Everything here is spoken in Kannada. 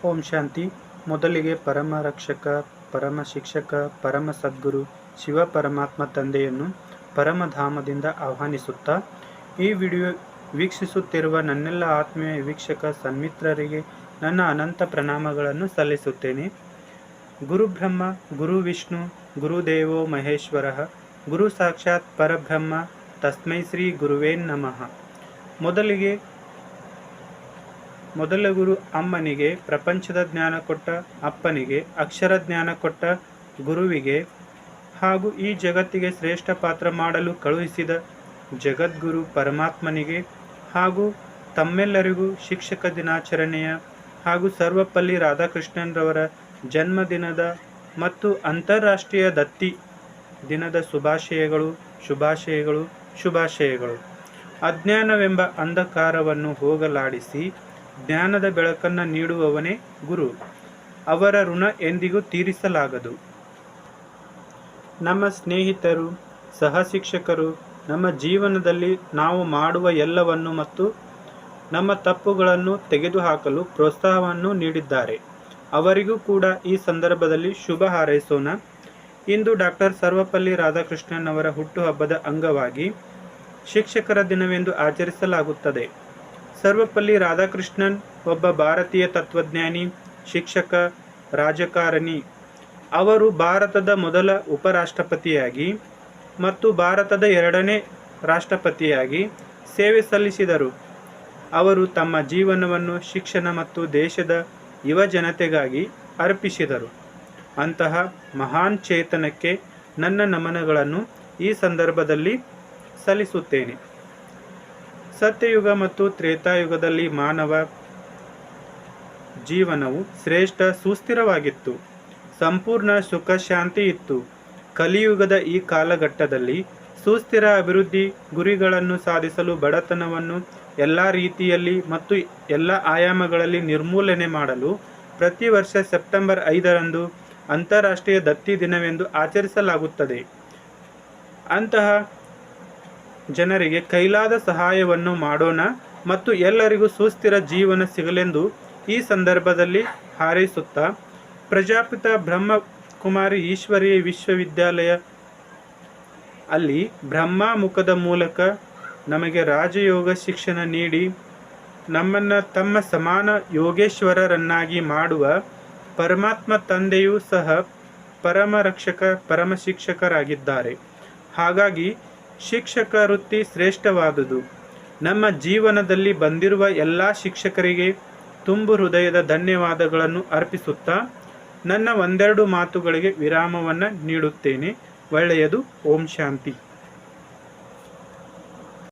ಓಂ ಶಾಂತಿ. ಮೊದಲಿಗೆ ಪರಮ ರಕ್ಷಕ, ಪರಮ ಶಿಕ್ಷಕ, ಪರಮ ಸದ್ಗುರು ಶಿವ ಪರಮಾತ್ಮ ತಂದೆಯನ್ನು ಪರಮಧಾಮದಿಂದ ಆಹ್ವಾನಿಸುತ್ತಾ, ಈ ವಿಡಿಯೋ ವೀಕ್ಷಿಸುತ್ತಿರುವ ನನ್ನೆಲ್ಲ ಆತ್ಮೀಯ ವೀಕ್ಷಕ ಸನ್ಮಿತ್ರರಿಗೆ ನನ್ನ ಅನಂತ ಪ್ರಣಾಮಗಳನ್ನು ಸಲ್ಲಿಸುತ್ತೇನೆ. ಗುರು ಬ್ರಹ್ಮ, ಗುರು ವಿಷ್ಣು, ಗುರುದೇವೋ ಮಹೇಶ್ವರ, ಗುರು ಸಾಕ್ಷಾತ್ ಪರಬ್ರಹ್ಮ, ತಸ್ಮೈ ಶ್ರೀ ಗುರುವೇ ನಮಃ. ಮೊದಲ ಗುರು ಅಮ್ಮನಿಗೆ ಪ್ರಪಂಚದ ಜ್ಞಾನ ಕೊಟ್ಟ ಅಪ್ಪನಿಗೆ, ಅಕ್ಷರ ಜ್ಞಾನ ಕೊಟ್ಟ ಗುರುವಿಗೆ, ಹಾಗೂ ಈ ಜಗತ್ತಿಗೆ ಶ್ರೇಷ್ಠ ಪಾತ್ರ ಮಾಡಲು ಕಳುಹಿಸಿದ ಜಗದ್ಗುರು ಪರಮಾತ್ಮನಿಗೆ, ಹಾಗೂ ತಮ್ಮೆಲ್ಲರಿಗೂ ಶಿಕ್ಷಕ ದಿನಾಚರಣೆಯ ಹಾಗೂ ಸರ್ವಪಲ್ಲಿ ರಾಧಾಕೃಷ್ಣನ್ರವರ ಜನ್ಮದಿನದ ಮತ್ತು ಅಂತಾರಾಷ್ಟ್ರೀಯ ದತ್ತಿ ದಿನದ ಶುಭಾಶಯಗಳು. ಅಜ್ಞಾನವೆಂಬ ಅಂಧಕಾರವನ್ನು ಹೋಗಲಾಡಿಸಿ ಜ್ಞಾನದ ಬೆಳಕನ್ನು ನೀಡುವವನೇ ಗುರು. ಅವರ ಋಣ ಎಂದಿಗೂ ತೀರಿಸಲಾಗದು. ನಮ್ಮ ಸ್ನೇಹಿತರು, ಸಹ ಶಿಕ್ಷಕರು ನಮ್ಮ ಜೀವನದಲ್ಲಿ ನಾವು ಮಾಡುವ ಎಲ್ಲವನ್ನು ಮತ್ತು ನಮ್ಮ ತಪ್ಪುಗಳನ್ನು ತೆಗೆದುಹಾಕಲು ಪ್ರೋತ್ಸಾಹವನ್ನು ನೀಡಿದ್ದಾರೆ. ಅವರಿಗೂ ಕೂಡ ಈ ಸಂದರ್ಭದಲ್ಲಿ ಶುಭ ಹಾರೈಸೋಣ. ಇಂದು ಡಾಕ್ಟರ್ ಸರ್ವಪಲ್ಲಿ ರಾಧಾಕೃಷ್ಣನ್ ಅವರ ಹುಟ್ಟುಹಬ್ಬದ ಅಂಗವಾಗಿ ಶಿಕ್ಷಕರ ದಿನವೆಂದು ಆಚರಿಸಲಾಗುತ್ತದೆ. ಸರ್ವಪಲ್ಲಿ ರಾಧಾಕೃಷ್ಣನ್ ಒಬ್ಬ ಭಾರತೀಯ ತತ್ವಜ್ಞಾನಿ, ಶಿಕ್ಷಕ, ರಾಜಕಾರಣಿ. ಅವರು ಭಾರತದ ಮೊದಲ ಉಪರಾಷ್ಟ್ರಪತಿಯಾಗಿ ಮತ್ತು ಭಾರತದ 2ನೇ ರಾಷ್ಟ್ರಪತಿಯಾಗಿ ಸೇವೆ ಸಲ್ಲಿಸಿದರು. ಅವರು ತಮ್ಮ ಜೀವನವನ್ನು ಶಿಕ್ಷಣ ಮತ್ತು ದೇಶದ ಯುವ ಜನತೆಗಾಗಿ ಅರ್ಪಿಸಿದರು. ಅಂತಹ ಮಹಾನ್ ಚೇತನಕ್ಕೆ ನನ್ನ ನಮನಗಳನ್ನು ಈ ಸಂದರ್ಭದಲ್ಲಿ ಸಲ್ಲಿಸುತ್ತೇನೆ. ಸತ್ಯಯುಗ ಮತ್ತು ತ್ರೇತಾಯುಗದಲ್ಲಿ ಮಾನವ ಜೀವನವು ಶ್ರೇಷ್ಠ ಸುಸ್ಥಿರವಾಗಿತ್ತು. ಸಂಪೂರ್ಣ ಸುಖ ಶಾಂತಿ ಇತ್ತು. ಕಲಿಯುಗದ ಈ ಕಾಲಘಟ್ಟದಲ್ಲಿ ಸುಸ್ಥಿರ ಅಭಿವೃದ್ಧಿ ಗುರಿಗಳನ್ನು ಸಾಧಿಸಲು ಬಡತನವನ್ನು ಎಲ್ಲ ರೀತಿಯಲ್ಲಿ ಮತ್ತು ಎಲ್ಲ ಆಯಾಮಗಳಲ್ಲಿ ನಿರ್ಮೂಲನೆ ಮಾಡಲು ಪ್ರತಿ ವರ್ಷ ಸೆಪ್ಟೆಂಬರ್ 5ರಂದು ಅಂತಾರಾಷ್ಟ್ರೀಯ ದತ್ತಿ ದಿನವೆಂದು ಆಚರಿಸಲಾಗುತ್ತದೆ. ಅಂತಹ ಜನರಿಗೆ ಕೈಲಾದ ಸಹಾಯವನ್ನು ಮಾಡೋಣ ಮತ್ತು ಎಲ್ಲರಿಗೂ ಸುಸ್ಥಿರ ಜೀವನ ಸಿಗಲೆಂದು ಈ ಸಂದರ್ಭದಲ್ಲಿ ಹಾರೈಸುತ್ತಾ, ಪ್ರಜಾಪಿತ ಬ್ರಹ್ಮಕುಮಾರಿ ಈಶ್ವರೀಯ ವಿಶ್ವವಿದ್ಯಾಲಯ ಅಲ್ಲಿ ಬ್ರಹ್ಮ ಮುಖದ ಮೂಲಕ ನಮಗೆ ರಾಜಯೋಗ ಶಿಕ್ಷಣ ನೀಡಿ ನಮ್ಮನ್ನು ತಮ್ಮ ಸಮಾನ ಯೋಗೇಶ್ವರರನ್ನಾಗಿ ಮಾಡುವ ಪರಮಾತ್ಮ ತಂದೆಯೂ ಸಹ ಪರಮ ರಕ್ಷಕ, ಪರಮ ಶಿಕ್ಷಕರಾಗಿದ್ದಾರೆ. ಹಾಗಾಗಿ ಶಿಕ್ಷಕ ವೃತ್ತಿ ಶ್ರೇಷ್ಠವಾದುದು. ನಮ್ಮ ಜೀವನದಲ್ಲಿ ಬಂದಿರುವ ಎಲ್ಲ ಶಿಕ್ಷಕರಿಗೆ ತುಂಬು ಹೃದಯದ ಧನ್ಯವಾದಗಳನ್ನು ಅರ್ಪಿಸುತ್ತಾ ನನ್ನ ಒಂದೆರಡು ಮಾತುಗಳಿಗೆ ವಿರಾಮವನ್ನು ನೀಡುತ್ತೇನೆ. ಒಳ್ಳೆಯದು. ಓಂ ಶಾಂತಿ.